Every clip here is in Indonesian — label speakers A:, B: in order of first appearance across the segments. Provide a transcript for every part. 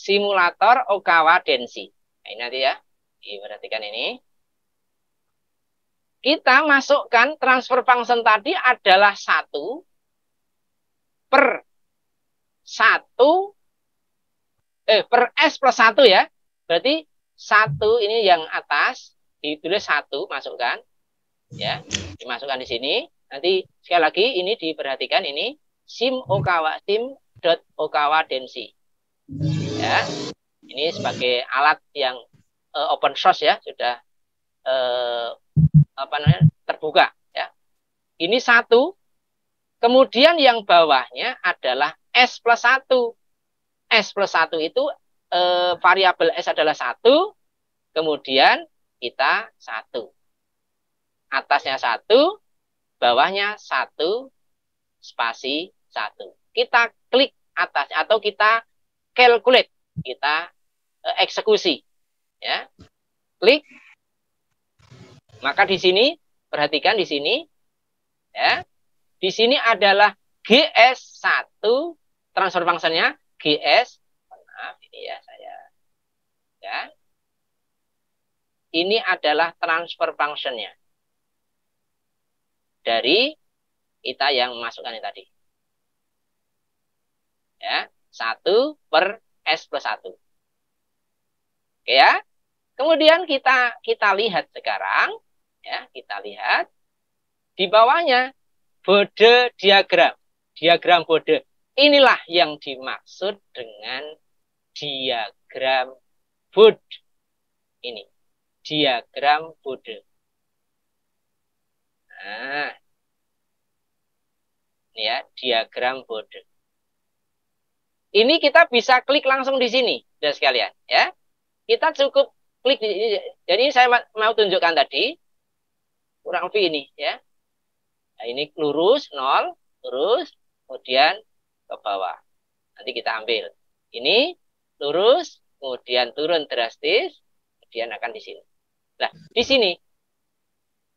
A: simulator Okawa Denshi. Nah, ini nanti ya. Perhatikan ini. Kita masukkan transfer function tadi adalah 1 per 1 per S plus 1 ya. Berarti 1 ini yang atas ditulis 1 masukkan ya. Dimasukkan di sini. Nanti sekali lagi ini diperhatikan ini sim.okawa Denshi. Ya. Ini sebagai alat yang open source ya, sudah terbuka ya. Ini 1. Kemudian yang bawahnya adalah S plus 1. S plus 1 itu variabel S adalah 1. Kemudian kita 1. Atasnya 1, bawahnya 1 spasi 1. Kita klik atasnya atau kita calculate, kita eksekusi ya. Klik. Maka di sini perhatikan di sini ya. Di sini adalah GS1 transfer functionnya GS. Maaf ini ya saya ya. Ini adalah transfer functionnya dari kita yang masukkan ini tadi. Ya, 1 per S plus 1. Oke ya. Kemudian kita lihat sekarang ya, kita lihat di bawahnya Bode diagram. Diagram Bode. Inilah yang dimaksud dengan diagram Bode. Ini. Diagram Bode. Nah. Ini ya, diagram Bode. Ini kita bisa klik langsung di sini, saudara sekalian. Ya. Kita cukup klik di sini. Jadi saya mau tunjukkan tadi. Kurang lebih ini ya. Nah, ini lurus 0, lurus, kemudian ke bawah. Nanti kita ambil. Ini lurus, kemudian turun drastis, kemudian akan di sini. Nah, di sini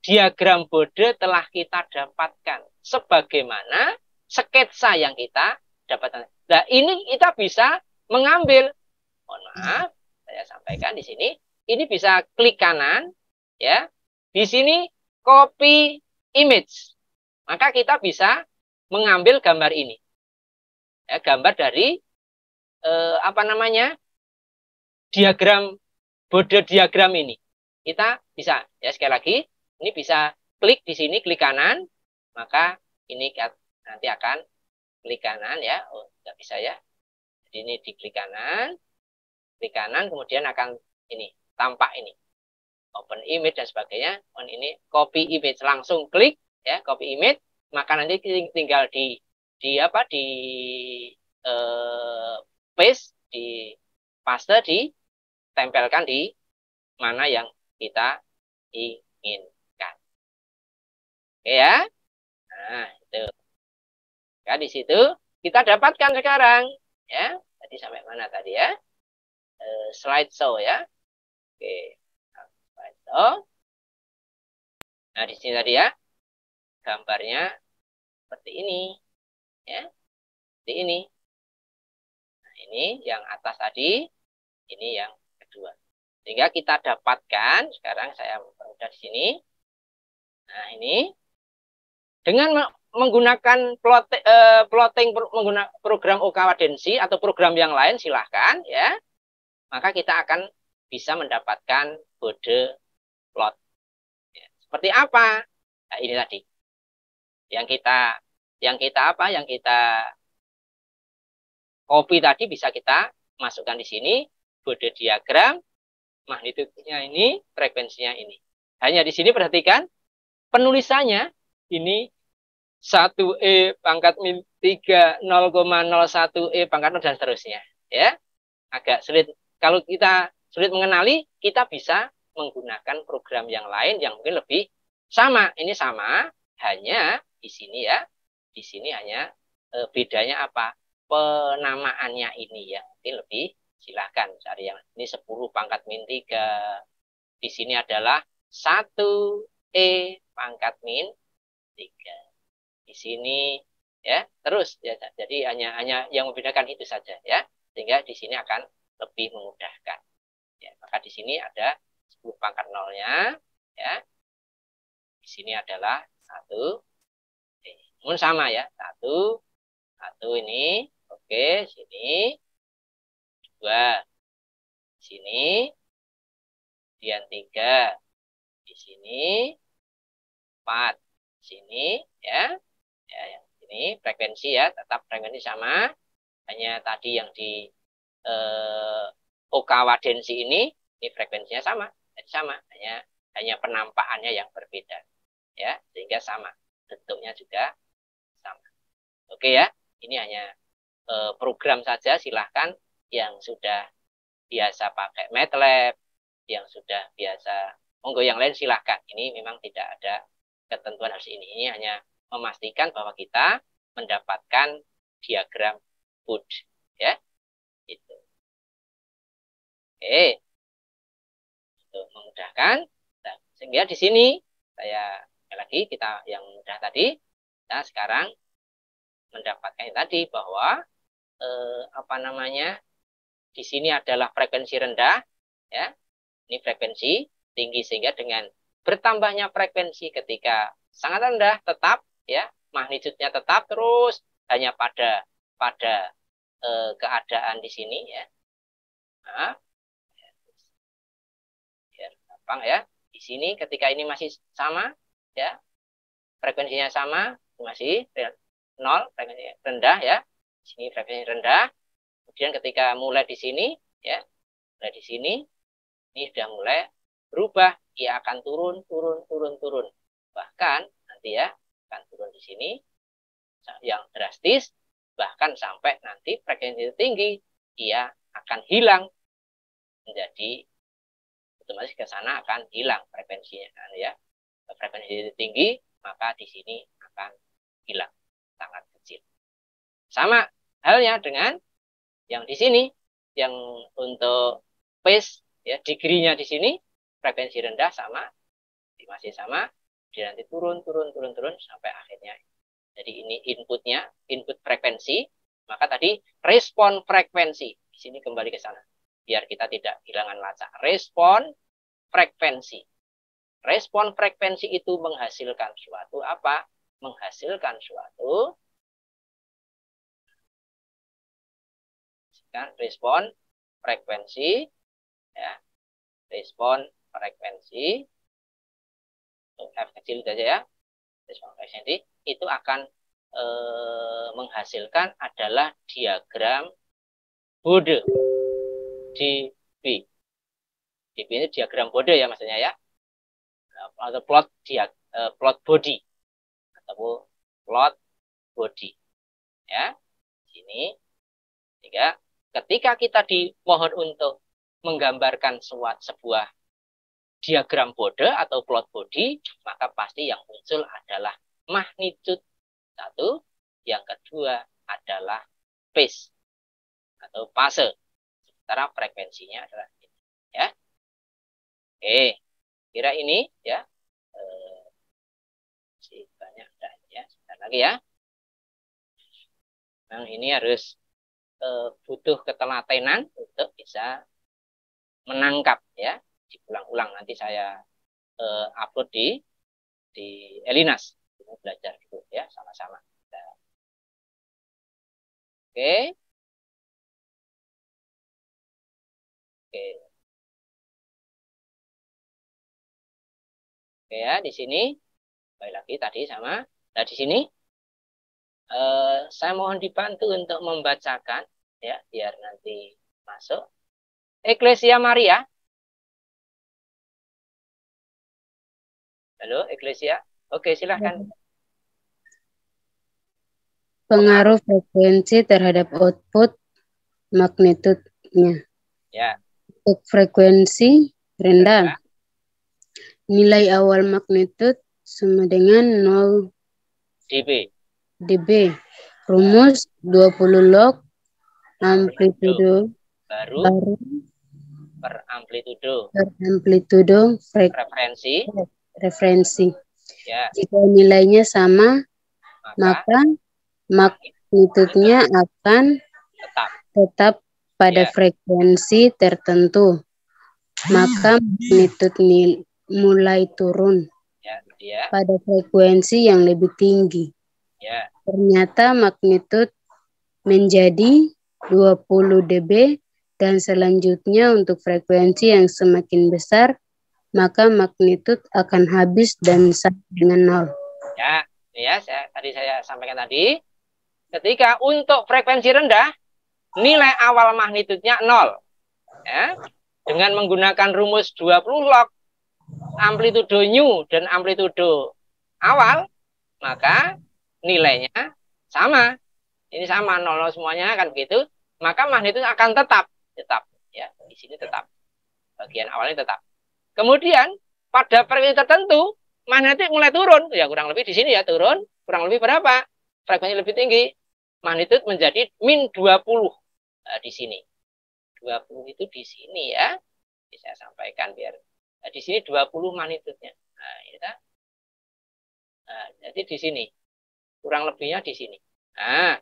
A: diagram Bode telah kita dapatkan sebagaimana sketsa yang kita dapatkan. Nah, ini kita bisa mengambil. Mohon maaf, saya sampaikan di sini. Ini bisa klik kanan, ya. Di sini copy image. Maka kita bisa mengambil gambar ini. Ya, gambar dari diagram Bode diagram ini. Kita bisa ya sekali lagi ini bisa klik di sini, klik kanan, maka ini nanti akan klik kanan ya. Oh, nggak bisa ya. Jadi ini diklik kanan, kemudian akan ini tampak ini. Open image dan sebagainya. On ini copy image, langsung klik ya, copy image, maka nanti tinggal di paste, di paste, ditempelkan di mana yang kita inginkan. Oke ya. Nah, itu. Ya, di situ kita dapatkan sekarang ya. Tadi sampai mana tadi ya? Slideshow ya. Oke. Slideshow. Nah, di sini tadi ya. Gambarnya seperti ini. Ya. Seperti ini. Nah, ini yang atas tadi, ini yang kedua. Sehingga kita dapatkan, sekarang saya mempermudah di sini. Nah, ini dengan menggunakan plotting menggunakan program Okawa Denshi atau program yang lain silahkan ya. Maka kita akan bisa mendapatkan Bode plot. Ya. Seperti apa? Nah, ini tadi. Yang kita copy tadi bisa kita masukkan di sini Bode diagram, magnitudenya ini, frekuensinya ini. Hanya di sini perhatikan penulisannya ini 1E pangkat min 3 0,01E pangkat 0 dan seterusnya ya. Agak sulit kalau kita sulit mengenali, kita bisa menggunakan program yang lain yang mungkin lebih sama. Ini sama, hanya di sini ya. Di sini hanya bedanya apa? Penamaannya ini ya. Mungkin lebih silahkan cari yang ini 10 pangkat min 3. Di sini adalah 1E pangkat min 3. Di sini ya, terus ya. Jadi hanya yang membedakan itu saja ya. Sehingga di sini akan lebih memudahkan. Ya, maka di sini ada 10 pangkat nolnya, ya. Di sini adalah 1. Namun sama ya, 1 ini, oke, sini 2, sini, kemudian 3, di sini 4, sini ya, ya yang ini frekuensi ya, tetap frekuensi sama, hanya tadi yang di Okawadensi ini frekuensinya sama, hanya penampakannya yang berbeda, ya, sehingga sama, bentuknya juga sama. Oke ya, ini hanya program saja, silahkan yang sudah biasa pakai MATLAB, yang sudah biasa, monggo yang lain silahkan. Ini memang tidak ada ketentuan harus ini. Ini hanya memastikan bahwa kita mendapatkan diagram Bode, ya. Itu. Oke. Untuk memudahkan. Nah, sehingga di sini saya lagi kita yang mudah tadi. Nah, sekarang mendapatkan yang tadi bahwa di sini adalah frekuensi rendah, ya. Ini frekuensi tinggi, sehingga dengan bertambahnya frekuensi ketika sangat rendah tetap, ya, magnitudenya tetap terus hanya pada keadaan di sini, ya. Nah, biar gampang ya. Di sini ketika ini masih sama, ya, frekuensinya sama, masih 0, frekuensi rendah, ya. Di sini frekuensi rendah. Kemudian ketika mulai di sini, ya, mulai di sini, ini sudah mulai berubah, ia akan turun. Bahkan nanti ya, akan turun di sini yang drastis, bahkan sampai nanti frekuensi tinggi, ia akan hilang menjadi otomatis ke sana akan hilang frekuensinya, ya. Frekuensi tinggi, maka di sini akan hilang, sangat kecil. Sama halnya dengan yang di sini, yang untuk phase, ya, degree-nya di sini frekuensi rendah sama, masih sama, dia nanti turun sampai akhirnya. Jadi ini inputnya, input frekuensi, maka tadi respon frekuensi. Di sini kembali ke sana, biar kita tidak kehilangan lacak. Respon frekuensi. Respon frekuensi itu menghasilkan suatu apa? Menghasilkan suatu respon frekuensi, ya, respon frekuensi, F kecil saja ya, respon frekuensi itu akan menghasilkan adalah diagram Bode, DB. DB ini diagram Bode ya maksudnya ya, atau plot body atau plot body, ya. Sini, sehingga ketika kita dimohon untuk menggambarkan sebuah diagram Bode atau plot body, maka pasti yang muncul adalah magnitude 1, yang kedua adalah phase atau fase, sementara frekuensinya adalah ini, ya. Oke, kira ini ya, masih banyak ya, sebentar lagi ya. Memang ini harus butuh ketelatenan untuk bisa menangkap, ya. Diulang-ulang, nanti saya upload di Elinas, belajar gitu ya, sama-sama. Oke. Oke. Oke ya, di sini baik lagi tadi sama. Nah, di sini saya mohon dibantu untuk membacakan, ya, biar nanti masuk. Eklesia Maria. Halo, Eklesia. Oke, silakan.
B: Pengaruh frekuensi terhadap output magnitudenya.
A: Ya.
B: Untuk frekuensi rendah, nilai awal magnitud sama dengan 0 dB. Rumus 20 log amplitudo
A: baru per
B: amplitudo referensi. Ya. Jika nilainya sama, maka magnitudenya akan tetap pada frekuensi tertentu, maka magnitud mulai turun pada frekuensi yang lebih tinggi. Ternyata magnitud menjadi 20 dB dan selanjutnya untuk frekuensi yang semakin besar, maka magnitud akan habis dan sama dengan nol.
A: Tadi saya sampaikan tadi, ketika untuk frekuensi rendah, nilai awal magnitudnya 0. Ya, dengan menggunakan rumus 20 log amplitudo nu dan amplitudo awal, maka nilainya sama. Ini sama 0 semuanya kan begitu, maka magnitud akan tetap ya, di sini tetap. Bagian awalnya tetap. Kemudian pada frekuensi tertentu magnetik mulai turun, ya kurang lebih di sini ya turun, kurang lebih berapa? Frekuensi lebih tinggi, magnitud menjadi min 20. Nah, di sini. 20 itu di sini ya. Saya sampaikan biar di sini 20 magnitudnya. Nah, ini kan. Nah, jadi di sini. Kurang lebihnya di sini. Nah,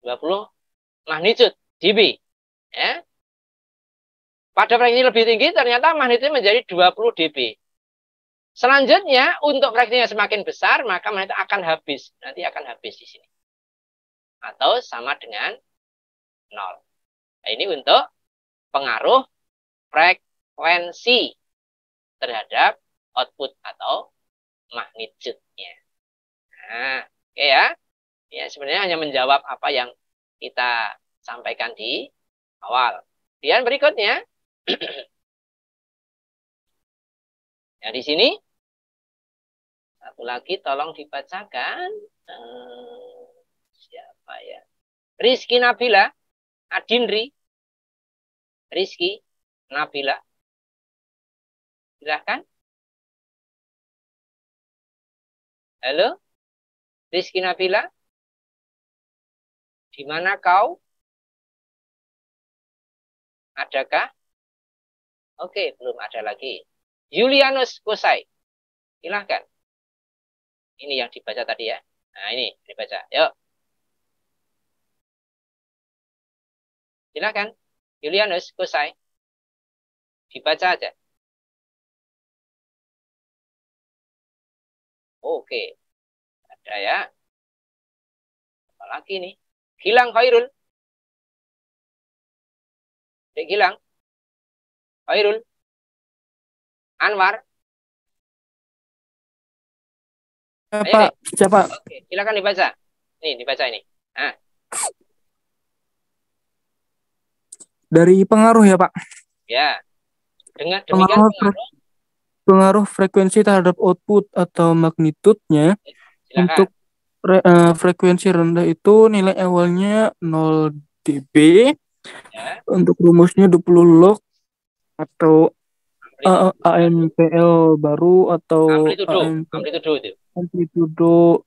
A: 20 magnitude dB. Ya. Pada frekuensi lebih tinggi ternyata magnitude menjadi 20 dB. Selanjutnya untuk frekuensinya semakin besar maka magnitud akan habis. Nanti akan habis di sini. Atau sama dengan 0. Nah, ini untuk pengaruh frekuensi terhadap output atau magnitude-nya. Nah, oke ya. Ya, sebenarnya hanya menjawab apa yang kita sampaikan di awal. Kemudian berikutnya, ya di sini satu lagi tolong dibacakan. Siapa ya? Rizky Nabila, Adinri, Rizky Nabila, silahkan. Halo, Rizky Nabila. Di mana kau? Adakah? Oke, belum ada lagi. Julianus Kosai. Silahkan. Ini yang dibaca tadi ya. Nah, ini dibaca. Yuk. Silahkan. Julianus Kosai. Dibaca aja. Oke. Ada ya. Apa lagi nih? Gilang Khairul. Dek Gilang. Khairul. Anwar.
C: Pak, siapa?
A: Oke, silakan dibaca. Nih, dibaca ini. Nah.
C: Dari pengaruh ya, Pak?
A: Ya. Dengan demikian
C: pengaruh frekuensi terhadap output atau magnitudnya.
A: Silakan.
C: Untuk frekuensi rendah itu nilai awalnya 0 dB. Ya. Untuk rumusnya 20 log atau AMPL baru atau amplitudo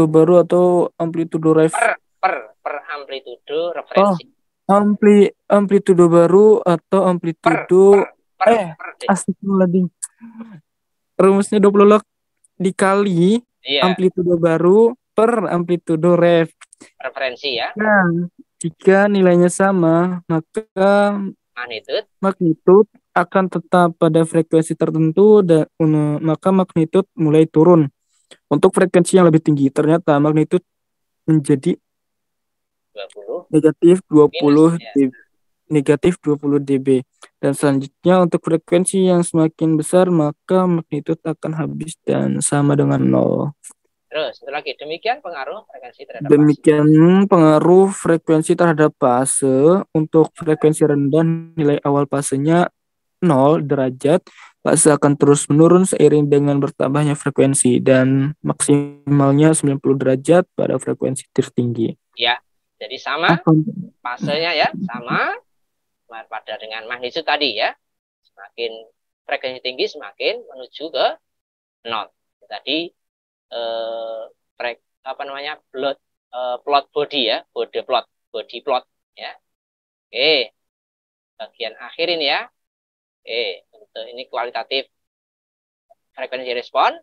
C: baru atau amplitudo ref
A: per amplitudo referensi.
C: Amplitudo baru atau amplitudo astagfirullahaladzim. Rumusnya 20 log dikali amplitudo baru per amplitudo
A: referensi ya.
C: Nah, jika nilainya sama, maka magnitud akan tetap pada frekuensi tertentu dan maka magnitud mulai turun. Untuk frekuensi yang lebih tinggi, ternyata magnitud menjadi negatif 20 dB. Dan selanjutnya untuk frekuensi yang semakin besar, maka magnitud akan habis dan sama dengan 0.
A: Terus, satu lagi. Demikian pengaruh frekuensi terhadap
C: fase. Untuk frekuensi rendah, nilai awal fasenya 0 derajat. Fase akan terus menurun seiring dengan bertambahnya frekuensi dan maksimalnya 90 derajat pada frekuensi tertinggi.
A: Ya, jadi sama fasenya ya, sama pada dengan magnitudo tadi ya. Semakin frekuensi tinggi semakin menuju ke 0. Tadi plot body ya, body plot ya. Oke. Bagian akhir ini ya. Oke, untuk ini kualitatif frekuensi respon.